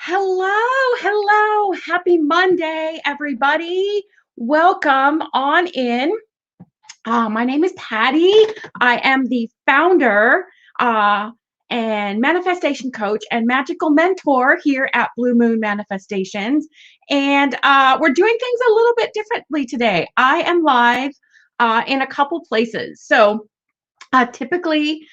Hello. Happy Monday, everybody. Welcome on in. My name is Patty. I am the founder and manifestation coach and magical mentor here at Blue Moon Manifestations. And we're doing things a little bit differently today. I am live in a couple places. So typically,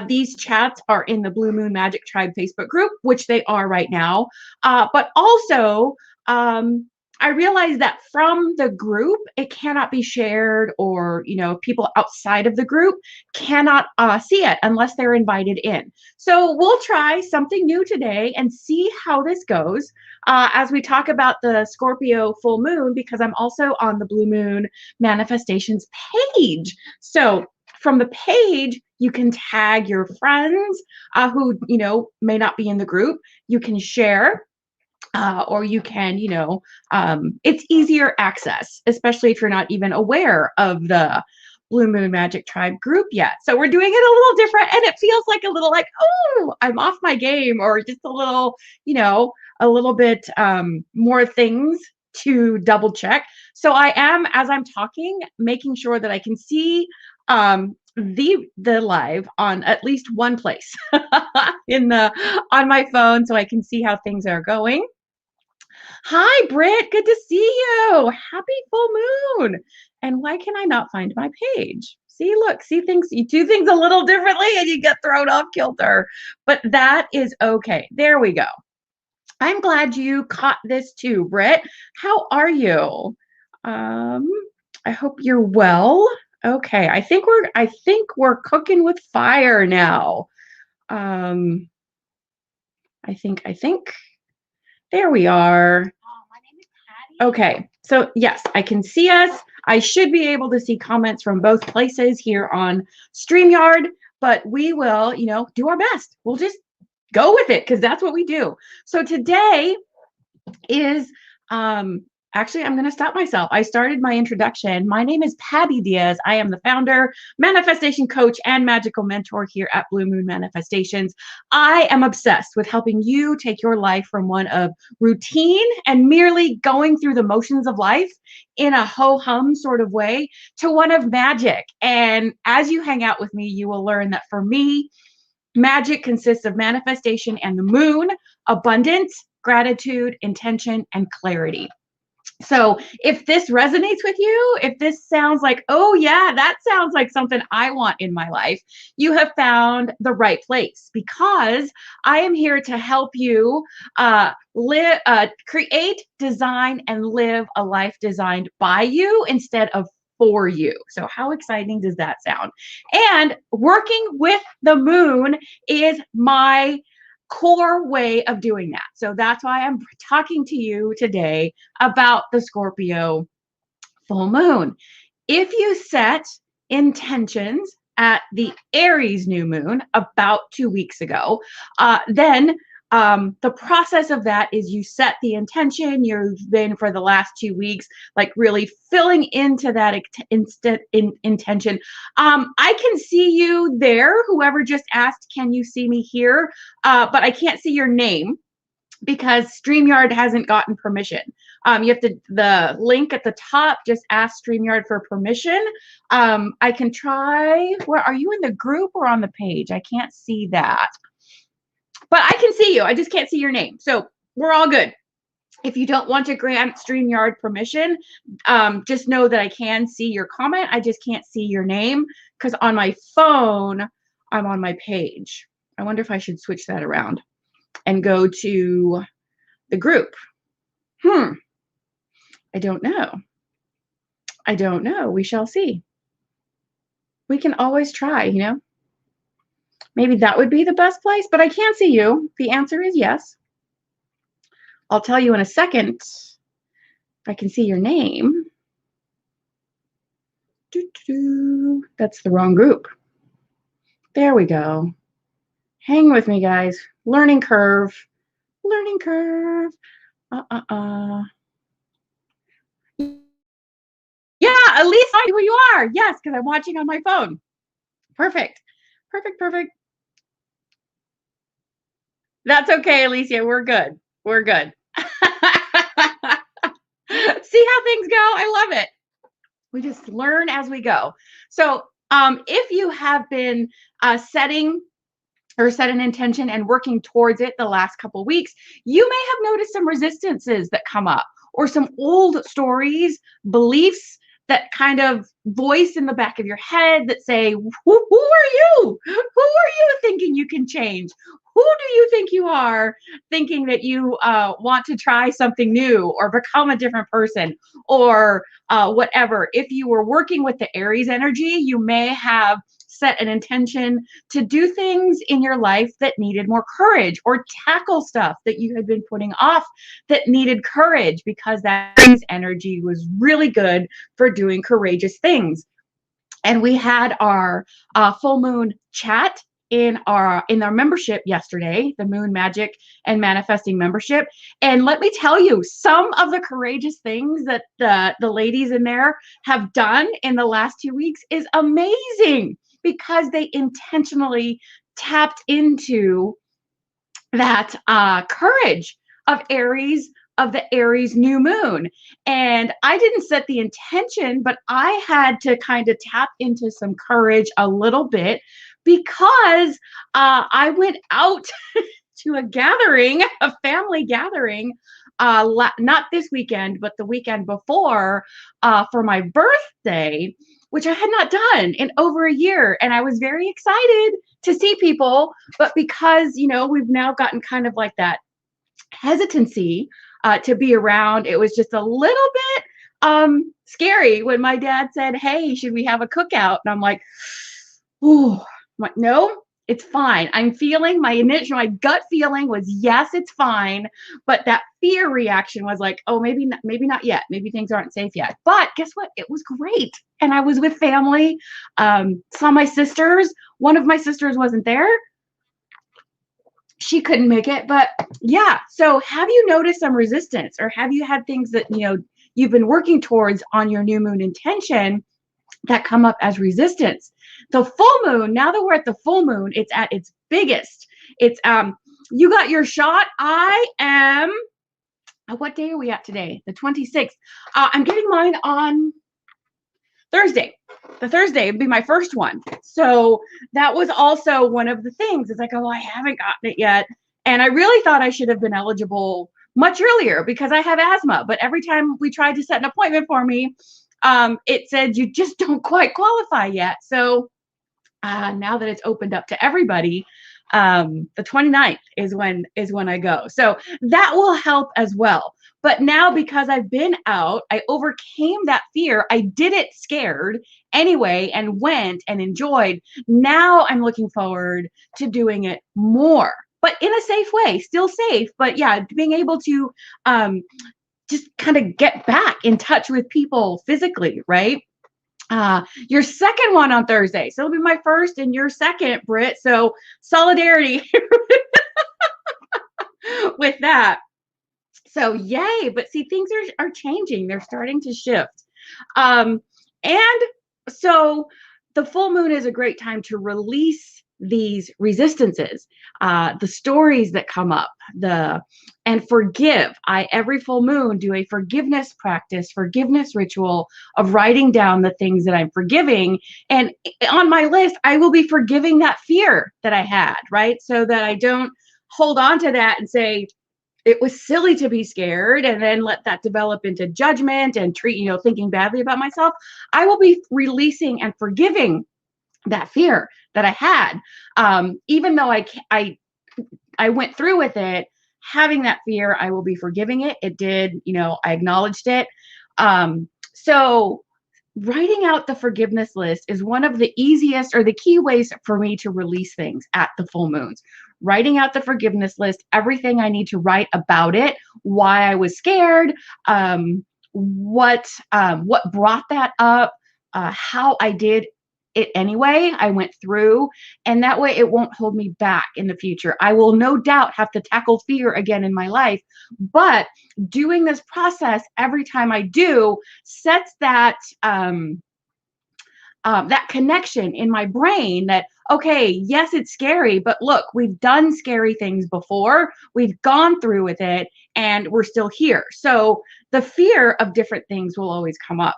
these chats are in the Blue Moon Magic Tribe Facebook group, which they are right now. But also, I realize that from the group, it cannot be shared, or people outside of the group cannot see it unless they're invited in. So we'll try something new today and see how this goes as we talk about the Scorpio full moon, because I'm also on the Blue Moon Manifestations page. So from the page, you can tag your friends who, may not be in the group. You can share, or you can, it's easier access, especially if you're not even aware of the Blue Moon Magic Tribe group yet. So we're doing it a little different, and it feels like a little like, oh, I'm off my game, or just a little, a little bit more things to double check. So I am, as I'm talking, making sure that I can see the live on at least one place on my phone, so I can see how things are going. Hi, Britt. Good to see you. Happy full moon. And why can I not find my page? See, look, you do things a little differently and you get thrown off kilter. But that is okay. There we go. I'm glad you caught this too, Britt. How are you? I hope you're well. Okay, I think we're cooking with fire now. I think there we are. Okay, so yes, I can see us. I should be able to see comments from both places here on StreamYard, but we will, do our best. We'll just go with it because that's what we do. So today is actually, I'm going to stop myself. I started my introduction. My name is Patty Diaz. I am the founder, manifestation coach, and magical mentor here at Blue Moon Manifestations. I am obsessed with helping you take your life from one of routine and merely going through the motions of life in a ho-hum sort of way to one of magic. And as you hang out with me, you will learn that for me, magic consists of manifestation and the moon, abundance, gratitude, intention, and clarity. So if this resonates with you, if this sounds like, oh yeah, that sounds like something I want in my life, you have found the right place, because I am here to help you create, design, and live a life designed by you instead of for you. So how exciting does that sound? And working with the moon is my core way of doing that. So that's why I'm talking to you today about the Scorpio full moon. If you set intentions at the Aries new moon about 2 weeks ago, then the process of that is you set the intention. You've been for the last 2 weeks, like really filling into that intention. I can see you there. Whoever just asked, can you see me here? But I can't see your name because StreamYard hasn't gotten permission. You have to, the link at the top, just ask StreamYard for permission. I can try, where are you in the group or on the page? I can't see that. But I can see you. I just can't see your name. So we're all good. If you don't want to grant StreamYard permission, just know that I can see your comment. I just can't see your name because on my phone, I'm on my page. I wonder if I should switch that around and go to the group. I don't know. We shall see. We can always try, Maybe that would be the best place, but I can't see you. The answer is yes. I'll tell you in a second if I can see your name. That's the wrong group. There we go. Hang with me, guys. Learning curve. Learning curve. Yeah, at least I know who you are. Yes, because I'm watching on my phone. Perfect. Perfect. That's okay, Alicia. We're good. We're good. See how things go? I love it. We just learn as we go. So, if you have been setting or set an intention and working towards it the last couple weeks, you may have noticed some resistances that come up or some old stories, beliefs that kind of voice in the back of your head that say, who are you? Who are you thinking you can change? Who do you think you are thinking that you want to try something new or become a different person or whatever? If you were working with the Aries energy, you may have set an intention to do things in your life that needed more courage or tackle stuff that you had been putting off that needed courage because that energy was really good for doing courageous things. And we had our full moon chat in our membership yesterday, the Moon Magic and Manifesting membership. And let me tell you, some of the courageous things that the ladies in there have done in the last 2 weeks is amazing because they intentionally tapped into that courage of Aries, of the Aries new moon. And I didn't set the intention, but I had to kind of tap into some courage a little bit because I went out to a gathering, a family gathering, not this weekend, but the weekend before for my birthday, which I had not done in over a year. And I was very excited to see people, but because, we've now gotten kind of like that hesitancy to be around, it was just a little bit scary when my dad said, hey, should we have a cookout? And I'm like, ooh, no, it's fine. I'm feeling my gut feeling was yes, it's fine. But that fear reaction was like, oh, maybe not yet. Maybe things aren't safe yet. But guess what? It was great. And I was with family, saw my sisters. One of my sisters wasn't there. She couldn't make it, but yeah. So have you noticed some resistance or have you had things that, you've been working towards on your new moon intention that come up as resistance? The full moon, now that we're at the full moon, it's at its biggest. It's, you got your shot. I am, what day are we at today? The 26th. I'm getting mine on Thursday. The Thursday would be my first one. So that was also one of the things. It's like, oh, I haven't gotten it yet. And I really thought I should have been eligible much earlier because I have asthma. But every time we tried to set an appointment for me, it said you just don't quite qualify yet. So now that it's opened up to everybody, the 29th is when I go. So that will help as well. But now because I've been out, I overcame that fear. I did it scared anyway and went and enjoyed. Now I'm looking forward to doing it more, but in a safe way, still safe. But yeah, being able to just kind of get back in touch with people physically, right? Your second one on Thursday. So it'll be my first and your second, Britt. So solidarity with that. So yay. But see, things are changing. They're starting to shift. And so the full moon is a great time to release these resistances, the stories that come up, and forgive. I every full moon do a forgiveness practice, forgiveness ritual of writing down the things that I'm forgiving. And on my list, I will be forgiving that fear that I had, right? So that I don't hold on to that and say, it was silly to be scared and then let that develop into judgment and thinking badly about myself. I will be releasing and forgiving that fear that I had. Even though I went through with it, having that fear, I will be forgiving it. It did, I acknowledged it. So writing out the forgiveness list is one of the easiest or the key ways for me to release things at the full moons. Writing out the forgiveness list, everything I need to write about it, why I was scared, what brought that up, how I did it anyway, I went through, and that way it won't hold me back in the future. I will no doubt have to tackle fear again in my life, but doing this process every time I do sets that that connection in my brain that, okay, yes, it's scary, but look, we've done scary things before. We've gone through with it and we're still here. So the fear of different things will always come up.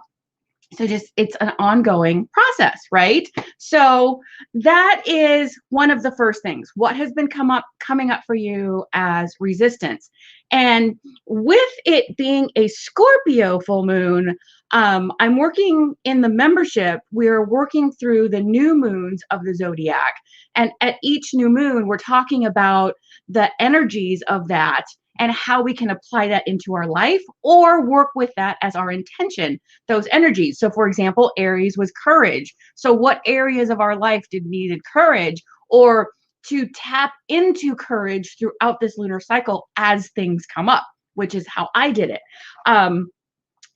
So just it's an ongoing process, right? So that is one of the first things. What has been coming up for you as resistance? And with it being a Scorpio full moon, I'm working in the membership. We're working through the new moons of the zodiac. And at each new moon, we're talking about the energies of that and how we can apply that into our life or work with that as our intention, those energies. So, for example, Aries was courage. So, what areas of our life did needed courage, or to tap into courage throughout this lunar cycle as things come up, which is how I did it.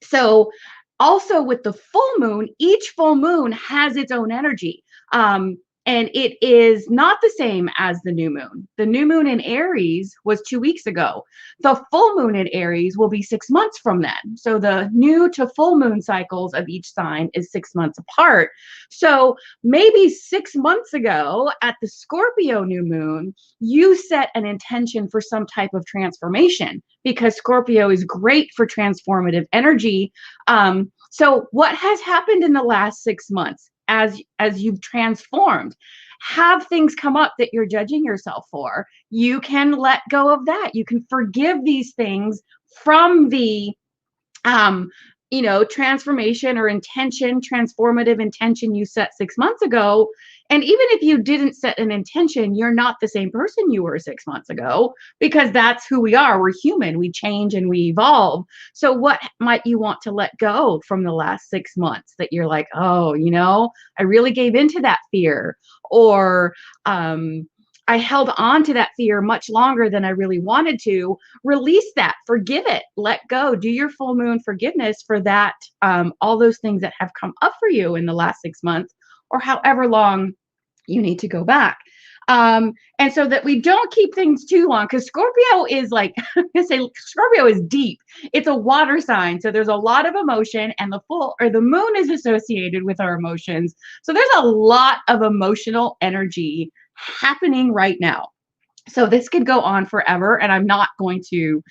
So, also with the full moon, each full moon has its own energy. And it is not the same as the new moon. The new moon in Aries was 2 weeks ago. The full moon in Aries will be 6 months from then. So the new to full moon cycles of each sign is 6 months apart. So maybe 6 months ago at the Scorpio new moon, you set an intention for some type of transformation because Scorpio is great for transformative energy. So what has happened in the last 6 months? As you've transformed, have things come up that you're judging yourself for, you can let go of that. You can forgive these things from the transformation or intention, transformative intention you set 6 months ago. And even if you didn't set an intention, you're not the same person you were 6 months ago, because that's who we are. We're human. We change and we evolve. So what might you want to let go from the last 6 months that you're like, oh, I really gave into that fear, or I held on to that fear much longer than I really wanted to. Release that, forgive it, let go, do your full moon forgiveness for that, all those things that have come up for you in the last 6 months or however long you need to go back. And so that we don't keep things too long, because Scorpio is like, I say Scorpio is deep. It's a water sign. So there's a lot of emotion, and the moon is associated with our emotions. So there's a lot of emotional energy happening right now. So this could go on forever, and I'm not going to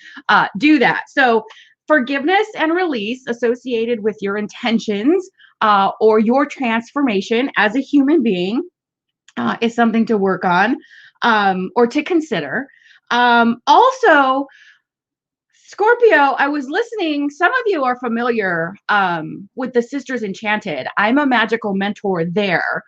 do that. So forgiveness and release associated with your intentions or your transformation as a human being is something to work on or to consider. Also, Scorpio, I was listening. Some of you are familiar with the Sisters Enchanted. I'm a magical mentor there.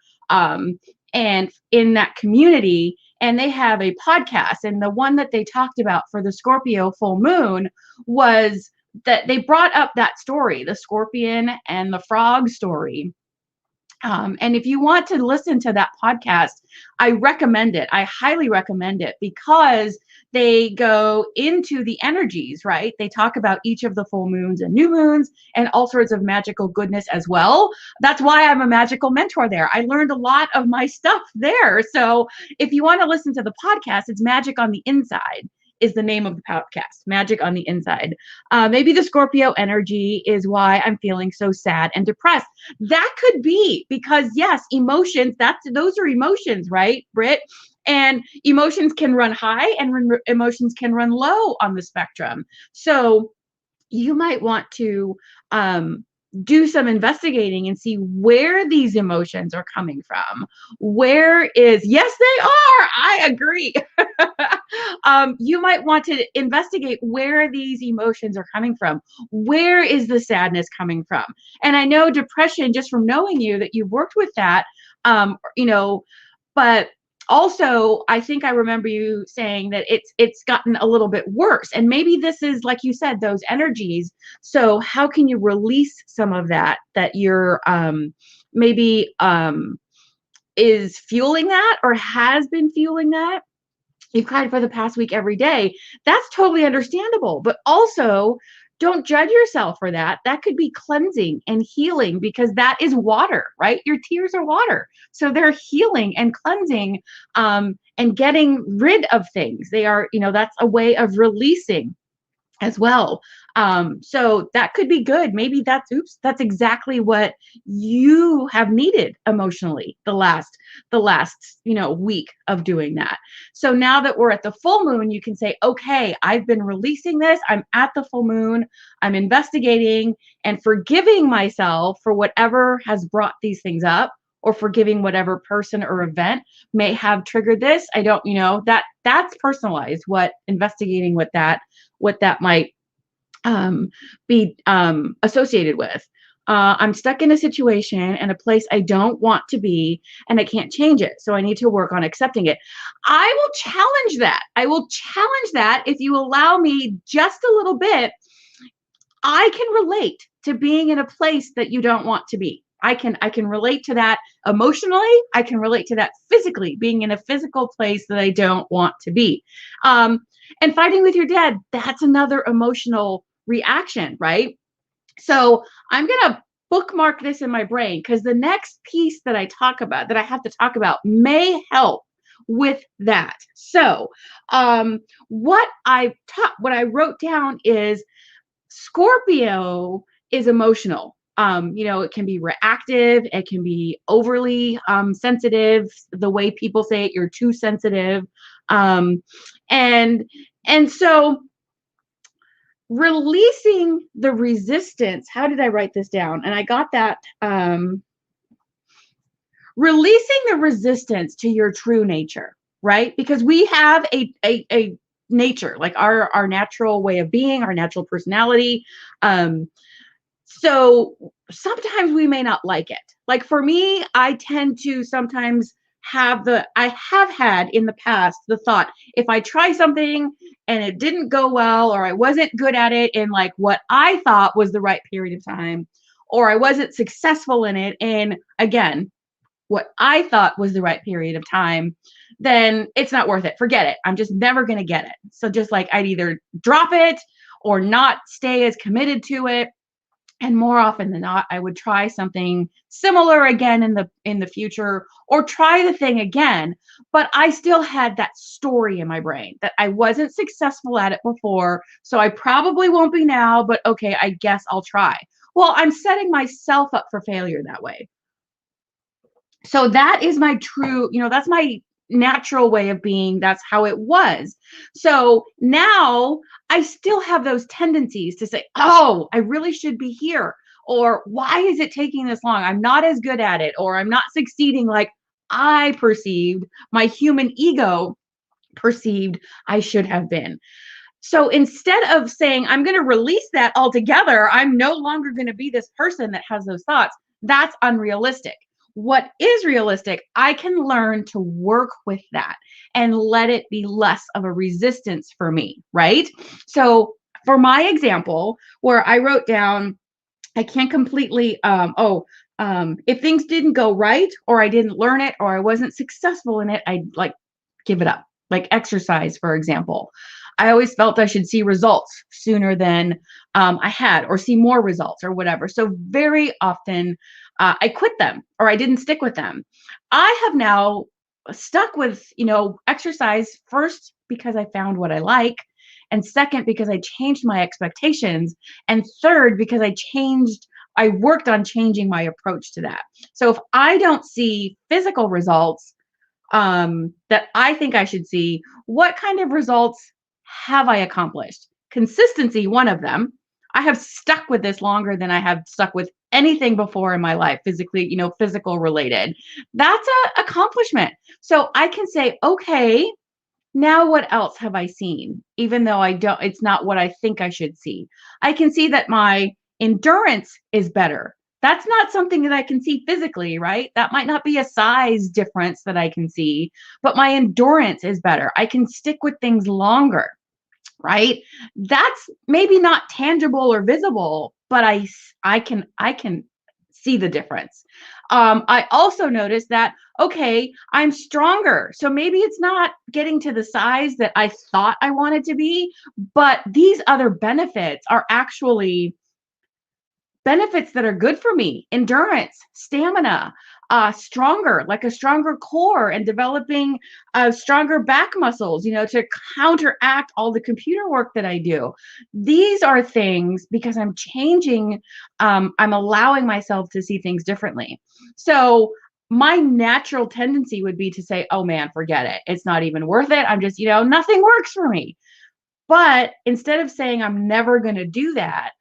And in that community, and they have a podcast. And the one that they talked about for the Scorpio full moon was that they brought up that story, the scorpion and the frog story. And if you want to listen to that podcast, I recommend it. I highly recommend it, because they go into the energies, right? They talk about each of the full moons and new moons and all sorts of magical goodness as well. That's why I'm a magical mentor there. I learned a lot of my stuff there. So if you want to listen to the podcast, it's Magic on the Inside is the name of the podcast, Magic on the Inside. Maybe the Scorpio energy is why I'm feeling so sad and depressed. That could be because, yes, emotions, those are emotions, right, Britt? And emotions can run high and emotions can run low on the spectrum. So you might want to do some investigating and see where these emotions are coming from. Yes, they are. I agree. You might want to investigate where these emotions are coming from. Where is the sadness coming from? And I know depression, just from knowing you, that you've worked with that, but also, I think I remember you saying that it's gotten a little bit worse. And maybe this is, like you said, those energies. So how can you release some of that you're maybe is fueling that or has been fueling that? You've cried for the past week every day. That's totally understandable. But also, don't judge yourself for that. That could be cleansing and healing, because that is water, right? Your tears are water. So they're healing and cleansing and getting rid of things. They are, that's a way of releasing. as well. So that could be good. Maybe that's exactly what you have needed emotionally the last, week of doing that. So now that we're at the full moon, you can say, okay, I've been releasing this. I'm at the full moon. I'm investigating and forgiving myself for whatever has brought these things up, or forgiving whatever person or event may have triggered this. I don't, that's personalized, what investigating what that might be associated with. I'm stuck in a situation and a place I don't want to be, and I can't change it. So I need to work on accepting it. I will challenge that. I will challenge that if you allow me just a little bit. I can relate to being in a place that you don't want to be. I can relate to that emotionally. I can relate to that physically, being in a physical place that I don't want to be. And fighting with your dad, that's another emotional reaction, right? So I'm going to bookmark this in my brain, because the next piece that I have to talk about may help with that. So what I wrote down is Scorpio is emotional. It can be reactive, it can be overly sensitive. The way people say it, you're too sensitive. Um, and and so releasing the resistance. How did I write this down? And I got that. Releasing the resistance to your true nature, right? Because we have a nature, like our natural way of being, our natural personality. So sometimes we may not like it. Like for me, I tend to sometimes I have had in the past the thought, if I try something and it didn't go well, or I wasn't good at it in like what I thought was the right period of time, or I wasn't successful in it in, again, what I thought was the right period of time, then it's not worth it. Forget it. I'm just never going to get it. So just like I'd either drop it or not stay as committed to it. And more often than not, I would try something similar again in the future, or try the thing again. But I still had that story in my brain that I wasn't successful at it before, so I probably won't be now, but okay, I guess I'll try. Well, I'm setting myself up for failure that way. So that is my true, that's my natural way of being. That's how it was. So now I still have those tendencies to say, oh, I really should be here. Or why is it taking this long? I'm not as good at it, or I'm not succeeding like I perceived, my human ego perceived I should have been. So instead of saying, I'm going to release that altogether, I'm no longer going to be this person that has those thoughts, that's unrealistic. What is realistic, I can learn to work with that and let it be less of a resistance for me, right? So for my example, where I wrote down, I can't completely, if things didn't go right, or I didn't learn it, or I wasn't successful in it, I'd like give it up. Like exercise, for example. I always felt I should see results sooner than I had, or see more results, or whatever. So very often I quit them, or I didn't stick with them. I have now stuck with, exercise, first because I found what I like, and second because I changed my expectations, and third because I worked on changing my approach to that. So if I don't see physical results that I think I should see, what kind of results have I accomplished? Consistency, one of them. I have stuck with this longer than I have stuck with anything before in my life, physically, physical related. That's an accomplishment. So I can say, okay, now what else have I seen? Even though it's not what I think I should see. I can see that my endurance is better. That's not something that I can see physically, right? That might not be a size difference that I can see, but my endurance is better. I can stick with things longer, right? That's maybe not tangible or visible, but I can see the difference. I also noticed that, okay, I'm stronger. So maybe it's not getting to the size that I thought I wanted to be, but these other benefits are actually benefits that are good for me: endurance, stamina, stronger, like a stronger core, and developing stronger back muscles, to counteract all the computer work that I do. These are things because I'm changing, I'm allowing myself to see things differently. So my natural tendency would be to say, oh man, forget it. It's not even worth it. I'm just, nothing works for me. But instead of saying I'm never going to do that,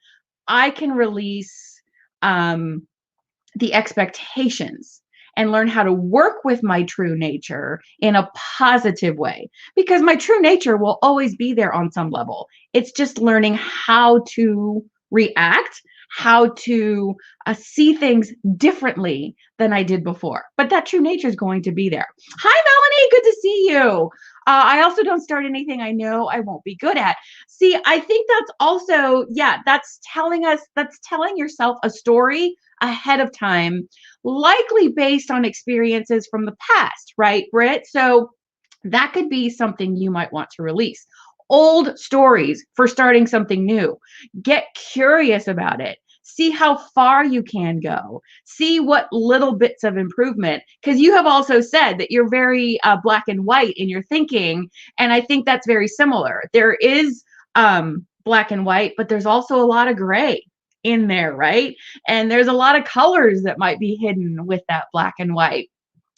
I can release the expectations and learn how to work with my true nature in a positive way, because my true nature will always be there on some level. It's just learning how to react, how to see things differently than I did before. But that true nature is going to be there. Hi, Melanie. Good to see you. I also don't start anything I know I won't be good at. See, I think that's also, that's telling yourself a story ahead of time, likely based on experiences from the past, right, Britt? So that could be something you might want to release. Old stories for starting something new. Get curious about it. See how far you can go. See what little bits of improvement, because you have also said that you're very black and white in your thinking. And I think that's very similar. There is black and white, but there's also a lot of gray in there, right? And there's a lot of colors that might be hidden with that black and white.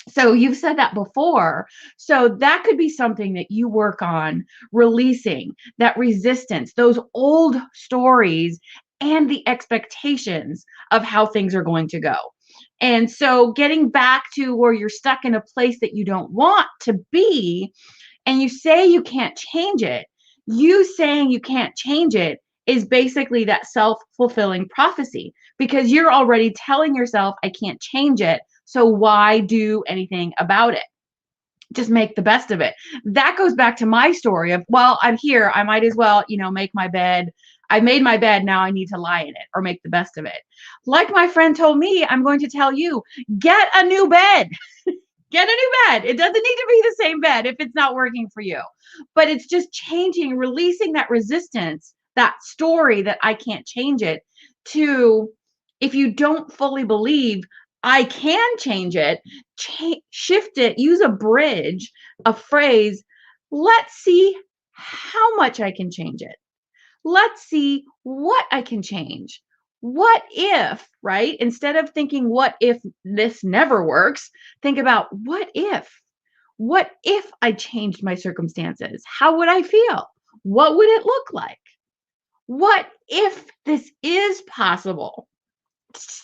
So you've said that before. So that could be something that you work on releasing, that resistance, those old stories, and the expectations of how things are going to go. And so getting back to where you're stuck in a place that you don't want to be, and you say you can't change it, you saying you can't change it is basically that self-fulfilling prophecy, because you're already telling yourself, I can't change it. So why do anything about it? Just make the best of it. That goes back to my story of, well, I'm here. I might as well, make my bed. I made my bed. Now I need to lie in it or make the best of it. Like my friend told me, I'm going to tell you, get a new bed. Get a new bed. It doesn't need to be the same bed if it's not working for you. But it's just changing, releasing that resistance, that story that I can't change it, to, if you don't fully believe I can change it, shift it, use a bridge, a phrase. Let's see how much I can change it. Let's see what I can change. What if, right? Instead of thinking, what if this never works? Think about, what if? What if I changed my circumstances? How would I feel? What would it look like? What if this is possible?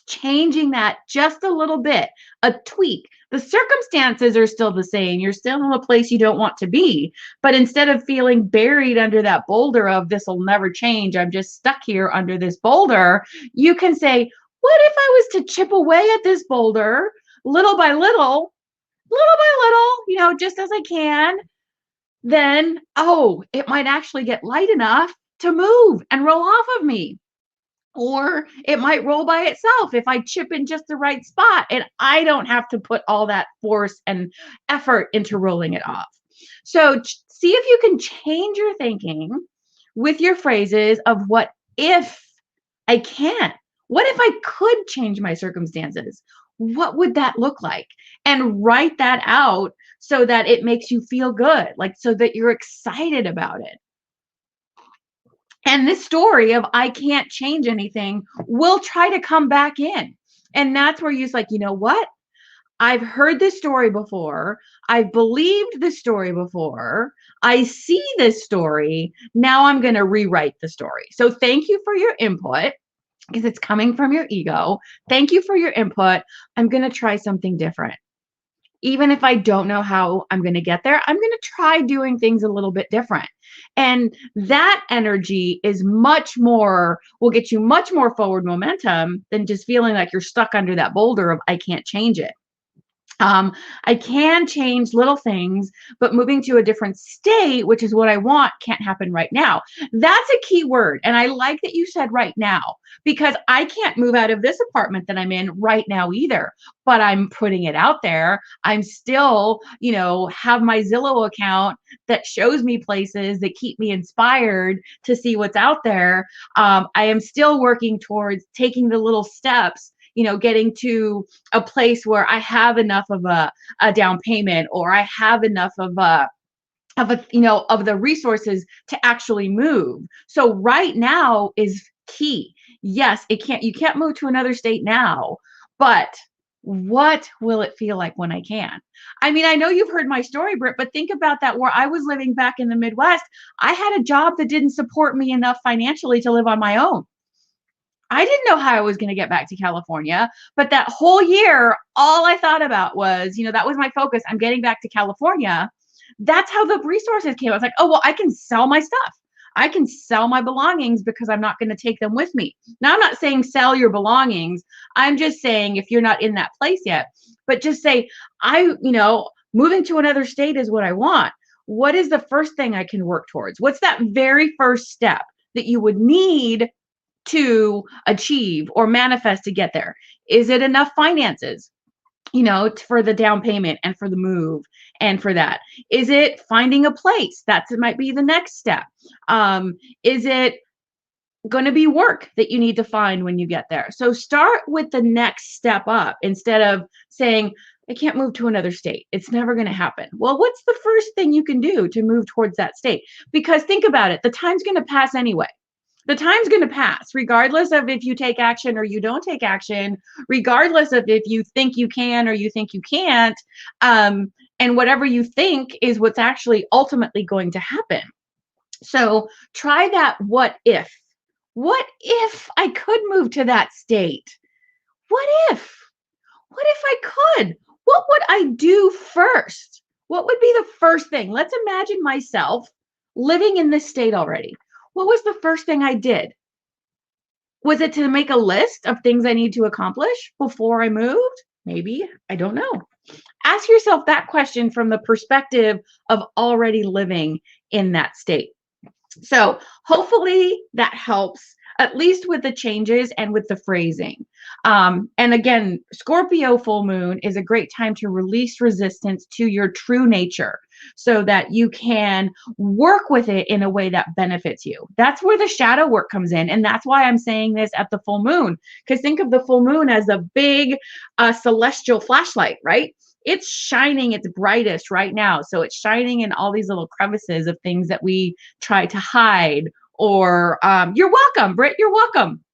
Changing that just a little bit, a tweak. The circumstances are still the same. You're still in a place you don't want to be. But instead of feeling buried under that boulder of this will never change, I'm just stuck here under this boulder, you can say, what if I was to chip away at this boulder little by little, just as I can? Then, it might actually get light enough to move and roll off of me. Or it might roll by itself if I chip in just the right spot and I don't have to put all that force and effort into rolling it off. So see if you can change your thinking with your phrases of, what if I can? What if I could change my circumstances? What would that look like? And write that out so that it makes you feel good, like so that you're excited about it. And this story of I can't change anything will try to come back in. And that's where you're like, you know what? I've heard this story before. I've believed this story before. I see this story. Now I'm going to rewrite the story. So thank you for your input, because it's coming from your ego. Thank you for your input. I'm going to try something different. Even if I don't know how I'm going to get there, I'm going to try doing things a little bit different. And that energy is will get you much more forward momentum than just feeling like you're stuck under that boulder of I can't change it. I can change little things, but moving to a different state, which is what I want, can't happen right now. That's a key word. And I like that you said right now, because I can't move out of this apartment that I'm in right now either, but I'm putting it out there. I'm still, have my Zillow account that shows me places that keep me inspired to see what's out there. I am still working towards taking the little steps, getting to a place where I have enough of a down payment, or I have enough of the resources to actually move. So right now is key. Yes, you can't move to another state now, but what will it feel like when I can? I mean, I know you've heard my story, Britt, but think about that. Where I was living back in the Midwest, I had a job that didn't support me enough financially to live on my own. I didn't know how I was going to get back to California, but that whole year, all I thought about was, that was my focus. I'm getting back to California. That's how the resources came. I was like, oh, well, I can sell my stuff. I can sell my belongings because I'm not going to take them with me. Now, I'm not saying sell your belongings. I'm just saying if you're not in that place yet, but just say, moving to another state is what I want. What is the first thing I can work towards? What's that very first step that you would need to achieve or manifest to get there? Is it enough finances, for the down payment and for the move and for that? Is it finding a place? It might be the next step. Is it going to be work that you need to find when you get there? So start with the next step up instead of saying, I can't move to another state. It's never going to happen. Well, what's the first thing you can do to move towards that state? Because think about it, the time's going to pass anyway. The time's going to pass, regardless of if you take action or you don't take action, regardless of if you think you can or you think you can't. And whatever you think is what's actually ultimately going to happen. So try that what if. What if I could move to that state? What if? What if I could? What would I do first? What would be the first thing? Let's imagine myself living in this state already. What was the first thing I did? Was it to make a list of things I need to accomplish before I moved? Maybe. I don't know. Ask yourself that question from the perspective of already living in that state. So hopefully that helps, at least with the changes and with the phrasing. And again, Scorpio full moon is a great time to release resistance to your true nature so that you can work with it in a way that benefits you. That's where the shadow work comes in. And that's why I'm saying this at the full moon, because think of the full moon as a big celestial flashlight, right? It's shining its brightest right now. So it's shining in all these little crevices of things that we try to hide. Or you're welcome, Britt, you're welcome.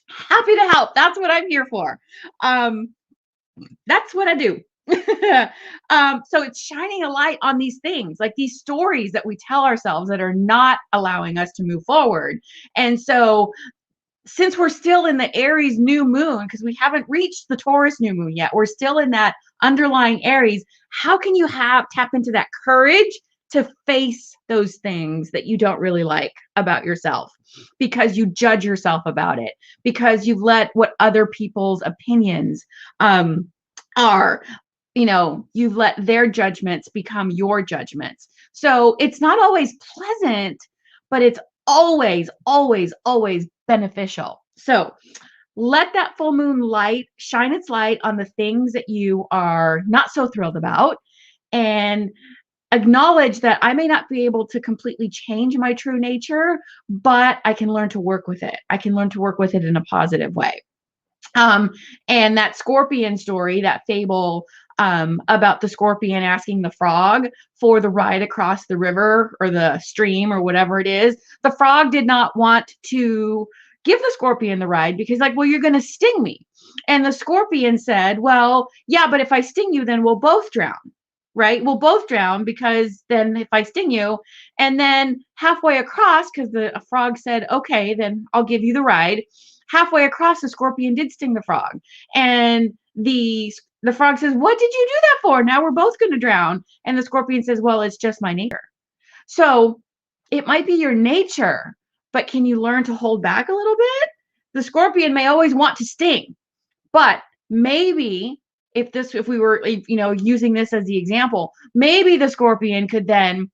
Happy to help. That's what I'm here for. That's what I do. So it's shining a light on these things, like these stories that we tell ourselves that are not allowing us to move forward. And so since we're still in the Aries new moon, because we haven't reached the Taurus new moon yet, we're still in that underlying Aries. How can you tap into that courage to face those things that you don't really like about yourself because you judge yourself about it, because you've let what other people's opinions are, you've let their judgments become your judgments. So it's not always pleasant, but it's always, always, always beneficial. So let that full moon light shine its light on the things that you are not so thrilled about, and acknowledge that I may not be able to completely change my true nature, but I can learn to work with it. I can learn to work with it in a positive way. And that scorpion story, that fable about the scorpion asking the frog for the ride across the river or the stream or whatever it is, the frog did not want to give the scorpion the ride because, like, well, you're going to sting me. And the scorpion said, well, yeah, but if I sting you, then we'll both drown. Right? We'll both drown, because then if I sting you, and then halfway across, because the frog said, okay, then I'll give you the ride. Halfway across, the scorpion did sting the frog. And the frog says, what did you do that for? Now we're both going to drown. And the scorpion says, well, it's just my nature. So it might be your nature, but can you learn to hold back a little bit? The scorpion may always want to sting, but maybe if we were, using this as the example, maybe the scorpion could then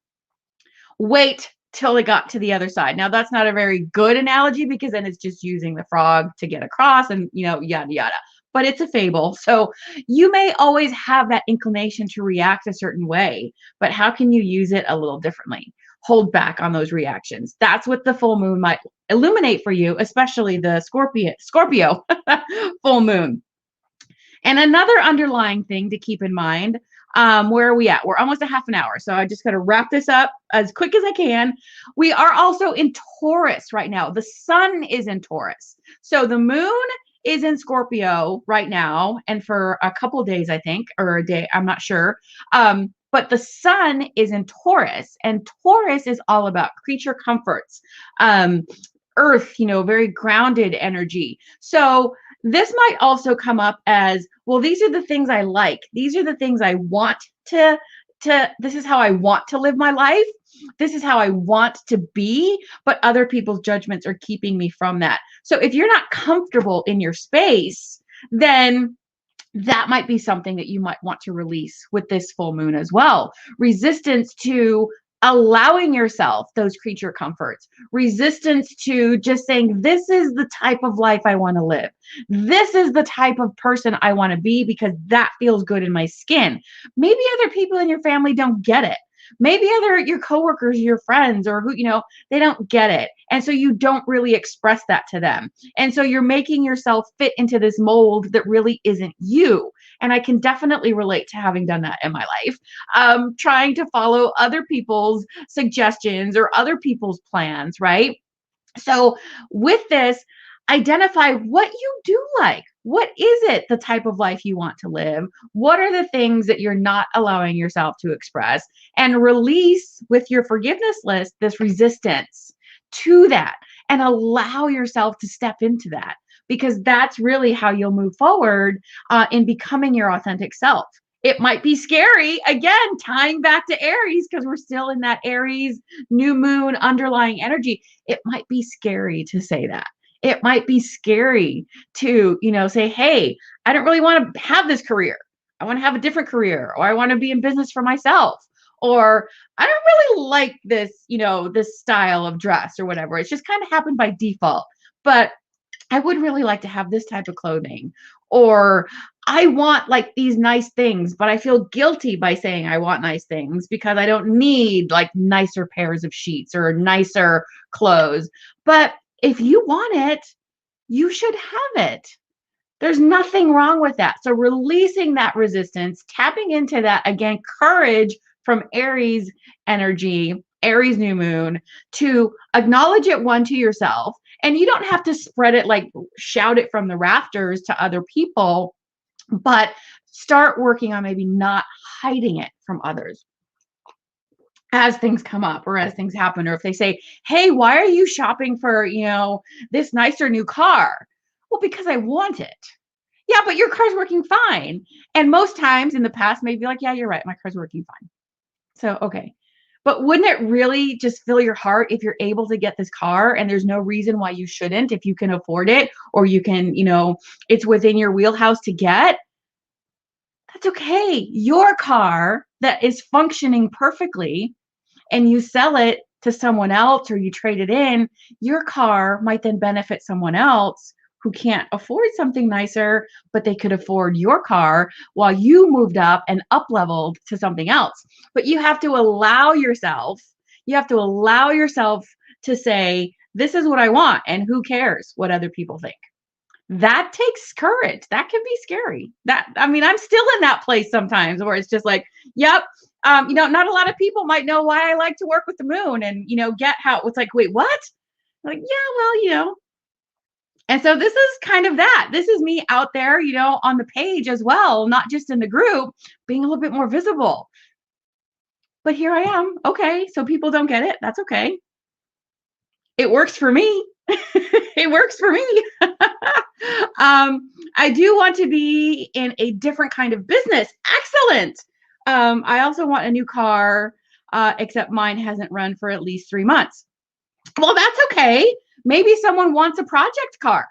wait till it got to the other side. Now, that's not a very good analogy, because then it's just using the frog to get across and, yada, yada. But it's a fable. So you may always have that inclination to react a certain way, but how can you use it a little differently? Hold back on those reactions. That's what the full moon might illuminate for you, especially the Scorpio full moon. And another underlying thing to keep in mind, where are we at? We're almost a half an hour. So I just got to wrap this up as quick as I can. We are also in Taurus right now. The sun is in Taurus. So the moon is in Scorpio right now, and for a couple days, I think, or a day, I'm not sure. But the sun is in Taurus, and Taurus is all about creature comforts, um, earth, very grounded energy. So this might also come up as, well, these are the things I like. These are the things I want to this is how I want to live my life. This is how I want to be, but other people's judgments are keeping me from that. So if you're not comfortable in your space, then that might be something that you might want to release with this full moon as well. Resistance to allowing yourself those creature comforts, resistance to just saying, this is the type of life I want to live. This is the type of person I want to be because that feels good in my skin. Maybe other people in your family don't get it. Maybe your coworkers, your friends, or who, they don't get it. And so you don't really express that to them. And so you're making yourself fit into this mold that really isn't you. And I can definitely relate to having done that in my life, trying to follow other people's suggestions or other people's plans, right? So with this, identify what you do like. What is it, the type of life you want to live? What are the things that you're not allowing yourself to express? And release with your forgiveness list this resistance to that and allow yourself to step into that, because that's really how you'll move forward in becoming your authentic self. It might be scary, again, tying back to Aries, because we're still in that Aries new moon underlying energy. It might be scary to say that. It might be scary to, say, hey, I don't really want to have this career. I want to have a different career, or I want to be in business for myself, or I don't really like this, this style of dress or whatever. It's just kind of happened by default. But I would really like to have this type of clothing, or I want like these nice things, but I feel guilty by saying I want nice things because I don't need like nicer pairs of sheets or nicer clothes. But if you want it, you should have it. There's nothing wrong with that. So releasing that resistance, tapping into that, again, courage from Aries energy, Aries new moon, to acknowledge it, one, to yourself. And you don't have to spread it, like shout it from the rafters to other people, but start working on maybe not hiding it from others as things come up or as things happen. Or if they say, hey, why are you shopping for, this nicer new car? Well, because I want it. Yeah, but your car's working fine. And most times in the past, maybe like, yeah, you're right, my car's working fine. So, okay. But wouldn't it really just fill your heart if you're able to get this car and there's no reason why you shouldn't, if you can afford it, or you can, it's within your wheelhouse to get? That's okay. Your car that is functioning perfectly, and you sell it to someone else or you trade it in, your car might then benefit someone else who can't afford something nicer, but they could afford your car while you moved up and up leveled to something else. But you have to allow yourself, to say, this is what I want, and who cares what other people think. That takes courage. That can be scary. I'm still in that place sometimes where it's just like, yep, not a lot of people might know why I like to work with the moon, and, get how it's like, wait, what? I'm like, yeah, well, and so this is kind of that. This is me out there, on the page as well, not just in the group, being a little bit more visible. But here I am. Okay, so people don't get it. That's okay. It works for me. It works for me. I do want to be in a different kind of business. Excellent. I also want a new car, except mine hasn't run for at least 3 months. Well, that's okay. Maybe someone wants a project car.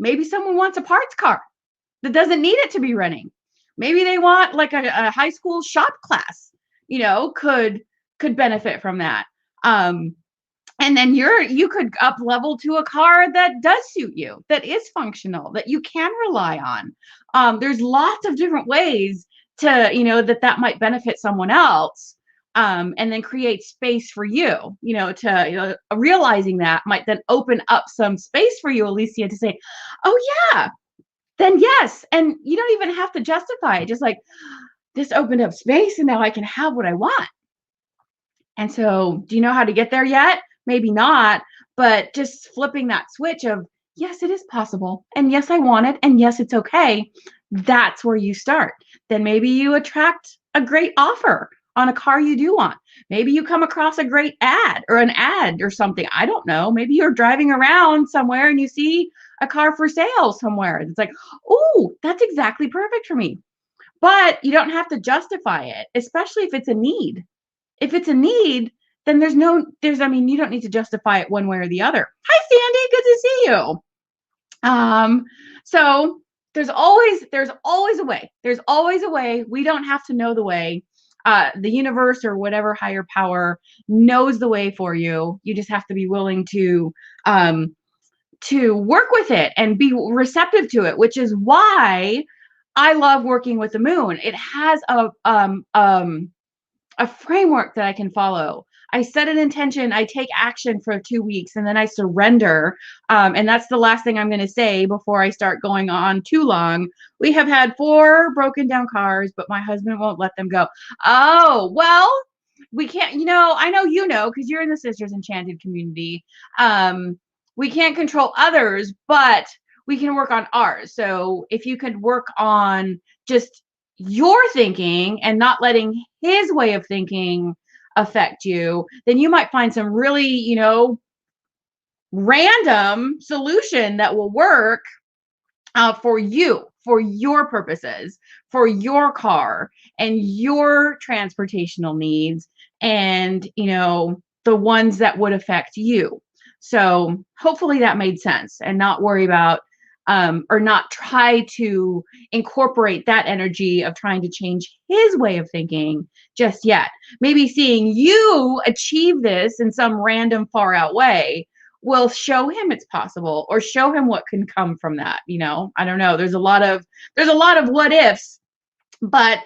Maybe someone wants a parts car that doesn't need it to be running. Maybe they want like a high school shop class, could benefit from that. And then you could up level to a car that does suit you, that is functional, that you can rely on. There's lots of different ways to, that might benefit someone else. And then create space for you, to realizing that might then open up some space for you, Alicia, to say, oh yeah, then yes. And you don't even have to justify it. Just like, this opened up space and now I can have what I want. And so, do you know how to get there yet? Maybe not, but just flipping that switch of, yes, it is possible. And yes, I want it. And yes, it's okay. That's where you start. Then maybe you attract a great offer on a car you do want. Maybe you come across a great ad or an ad or something. I don't know. Maybe you're driving around somewhere and you see a car for sale somewhere. It's like, oh, that's exactly perfect for me. But you don't have to justify it, especially if it's a need. If it's a need, then I mean, you don't need to justify it one way or the other. Hi, Sandy. Good to see you. So there's always a way. There's always a way. We don't have to know the way. The universe or whatever higher power knows the way for you. You just have to be willing to work with it and be receptive to it, which is why I love working with the moon. It has a framework that I can follow. I set an intention, I take action for 2 weeks, and then I surrender. And that's the last thing I'm going to say before I start going on too long. We have had 4 broken down cars, but my husband won't let them go. Oh, well, we can't, I know because you're in the Sisters Enchanted community. We can't control others, but we can work on ours. So if you could work on just your thinking and not letting his way of thinking affect you, then you might find some really, random solution that will work for you, for your purposes, for your car and your transportational needs, and, the ones that would affect you. So hopefully that made sense, and not worry about or not try to incorporate that energy of trying to change his way of thinking just yet. Maybe seeing you achieve this in some random far out way will show him it's possible, or show him what can come from that. I don't know. There's a lot of what ifs, but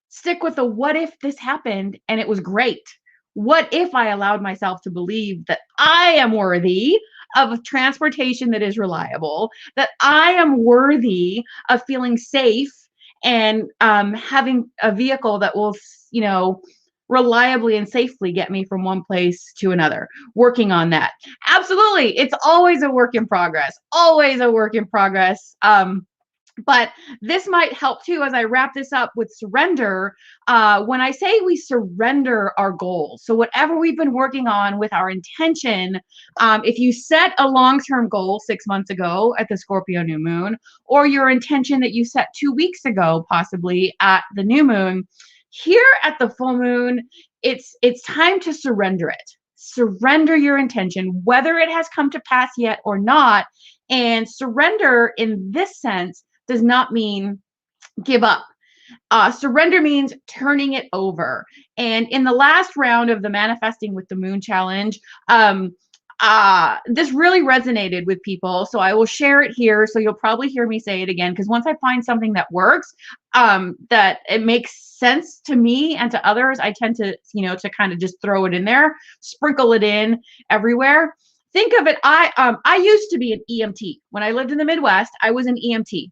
stick with the what if this happened and it was great. What if I allowed myself to believe that I am worthy of transportation that is reliable, that I am worthy of feeling safe and having a vehicle that will, reliably and safely get me from one place to another. Working on that. Absolutely. It's always a work in progress. Always a work in progress. But this might help too as I wrap this up with surrender. When I say we surrender our goals, so whatever we've been working on with our intention, if you set a long-term goal 6 months ago at the Scorpio new moon, or your intention that you set 2 weeks ago, possibly at the new moon, here at the full moon, it's time to surrender it. Surrender your intention, whether it has come to pass yet or not. And surrender in this sense does not mean give up. Surrender means turning it over. And in the last round of the Manifesting with the Moon challenge, this really resonated with people. So I will share it here. So you'll probably hear me say it again, because once I find something that works, that it makes sense to me and to others, I tend to, to kind of just throw it in there, sprinkle it in everywhere. Think of it. I used to be an EMT. When I lived in the Midwest, I was an EMT.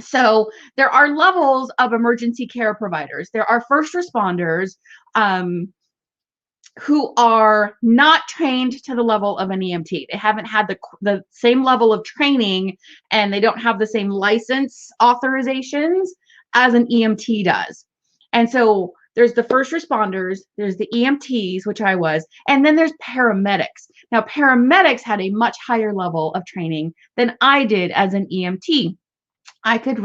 So there are levels of emergency care providers. There are first responders who are not trained to the level of an EMT. They haven't had the same level of training, and they don't have the same license authorizations as an EMT does. And so there's the first responders, there's the EMTs, which I was, and then there's paramedics. Now, paramedics had a much higher level of training than I did as an EMT. I could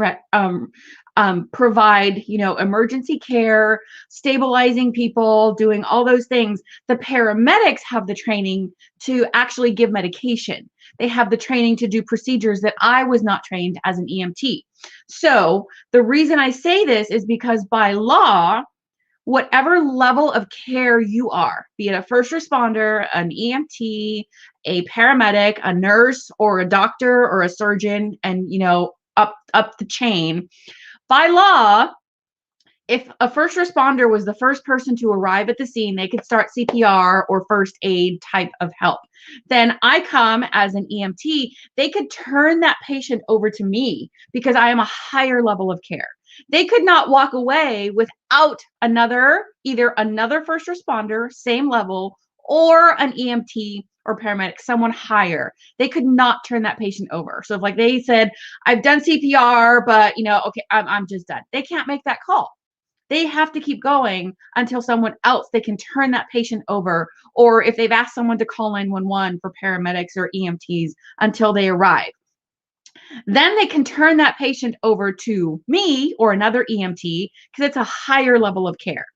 provide, emergency care, stabilizing people, doing all those things. The paramedics have the training to actually give medication. They have the training to do procedures that I was not trained as an EMT. So the reason I say this is because by law, whatever level of care you are, be it a first responder, an EMT, a paramedic, a nurse, or a doctor, or a surgeon, and, up the chain, by law, if a first responder was the first person to arrive at the scene, they could start CPR or first aid type of help. Then I come as an EMT, they could turn that patient over to me because I am a higher level of care. They could not walk away without either another first responder, same level, or an EMT or paramedic, someone higher. They could not turn that patient over. So if like they said, I've done CPR, but okay, I'm just done. They can't make that call. They have to keep going until someone else, they can turn that patient over, or if they've asked someone to call 911 for paramedics or EMTs until they arrive. Then they can turn that patient over to me or another EMT because it's a higher level of care.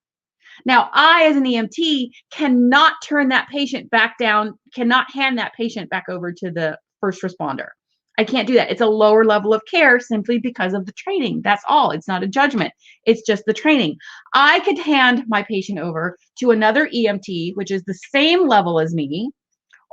Now, I, as an EMT, cannot turn that patient back down, cannot hand that patient back over to the first responder. I can't do that. It's a lower level of care simply because of the training. That's all. It's not a judgment. It's just the training. I could hand my patient over to another EMT, which is the same level as me,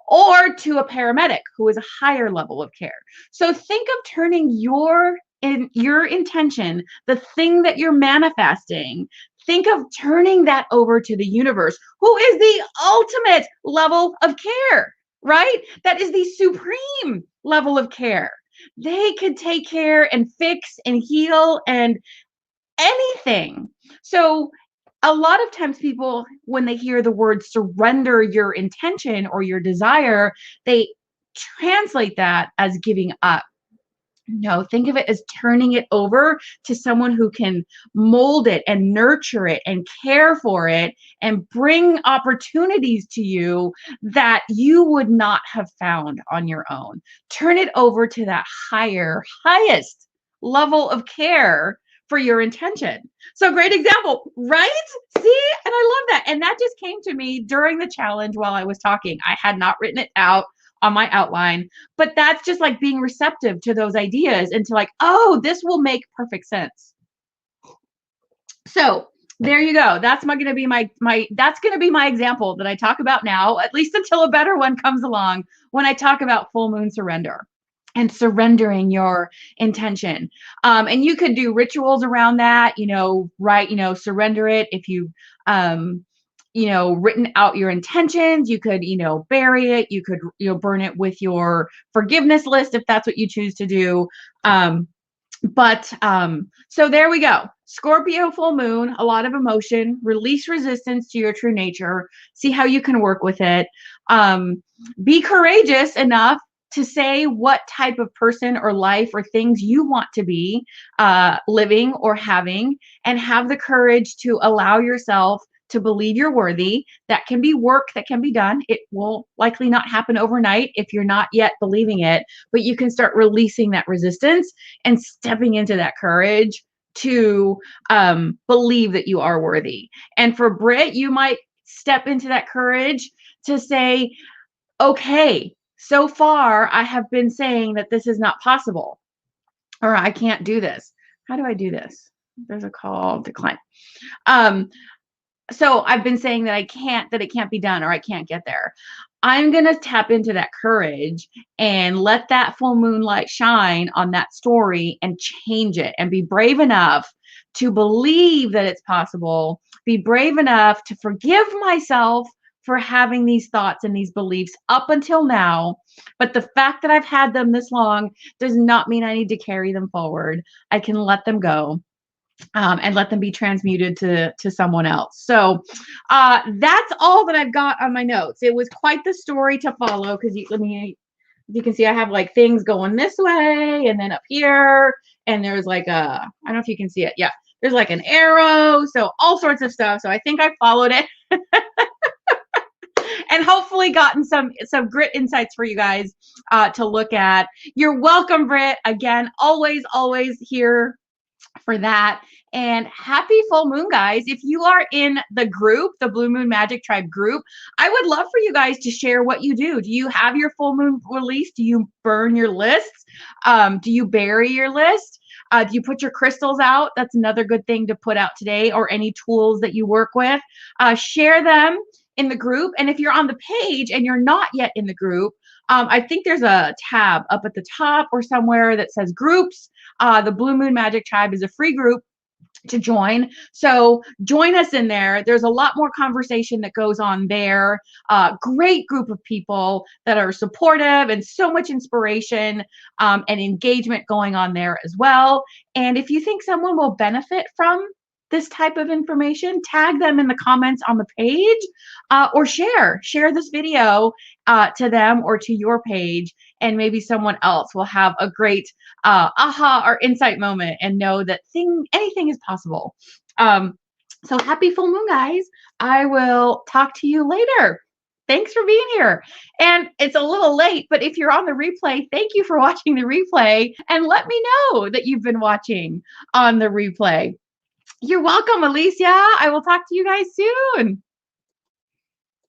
or to a paramedic who is a higher level of care. So think of turning your intention, the thing that you're manifesting, think of turning that over to the universe, who is the ultimate level of care, right? That is the supreme level of care. They could take care and fix and heal and anything. So a lot of times people, when they hear the word surrender your intention or your desire, they translate that as giving up. No, think of it as turning it over to someone who can mold it and nurture it and care for it and bring opportunities to you that you would not have found on your own. Turn it over to that highest level of care for your intention. So great example, right? See, and I love that. And that just came to me during the challenge while I was talking. I had not written it out on my outline, but that's just like being receptive to those ideas and to like, oh, this will make perfect sense. So there you go. That's going to be that's going to be my example that I talk about now, at least until a better one comes along, when I talk about full moon surrender and surrendering your intention. And you could do rituals around that, surrender it. If you, written out your intentions, you could, bury it. You could, burn it with your forgiveness list if that's what you choose to do. So there we go. Scorpio full moon, a lot of emotion, release resistance to your true nature, see how you can work with it. Be courageous enough to say what type of person or life or things you want to be living or having, and have the courage to allow yourself to believe you're worthy. That can be work that can be done. It will likely not happen overnight if you're not yet believing it, but you can start releasing that resistance and stepping into that courage to believe that you are worthy. And for Britt, you might step into that courage to say, okay, so far I have been saying that this is not possible, or I can't do this. How do I do this? There's a call, decline. So I've been saying that it can't be done, or I can't get there. I'm going to tap into that courage and let that full moonlight shine on that story and change it, and be brave enough to believe that it's possible. Be brave enough to forgive myself for having these thoughts and these beliefs up until now. But the fact that I've had them this long does not mean I need to carry them forward. I can let them go. And let them be transmuted to someone else. So that's all that I've got on my notes. It was quite the story to follow, because you can see I have like things going this way and then up here, and there's like I don't know if you can see it. Yeah, there's like an arrow, so all sorts of stuff. So I think I followed it. And hopefully gotten some great insights for you guys to look at. You're welcome, Britt. Again, always here for that. And happy full moon, guys. If you are in the group, the Blue Moon Magic Tribe group, I would love for you guys to share what you do. Do you have your full moon release? Do you burn your lists? Do you bury your list? Do you put your crystals out? That's another good thing to put out today, or any tools that you work with. Share them in the group. And if you're on the page and you're not yet in the group, I think there's a tab up at the top or somewhere that says groups. The Blue Moon Magic Tribe is a free group. to join. So join us in there. There's a lot more conversation that goes on there. Great group of people that are supportive and so much inspiration and engagement going on there as well. And if you think someone will benefit from this type of information, tag them in the comments on the page or share this video to them or to your page, and maybe someone else will have a great aha or insight moment and know that anything is possible. So happy full moon, guys. I will talk to you later. Thanks for being here. And it's a little late, but if you're on the replay, thank you for watching the replay, and let me know that you've been watching on the replay. You're welcome, Alicia. I will talk to you guys soon.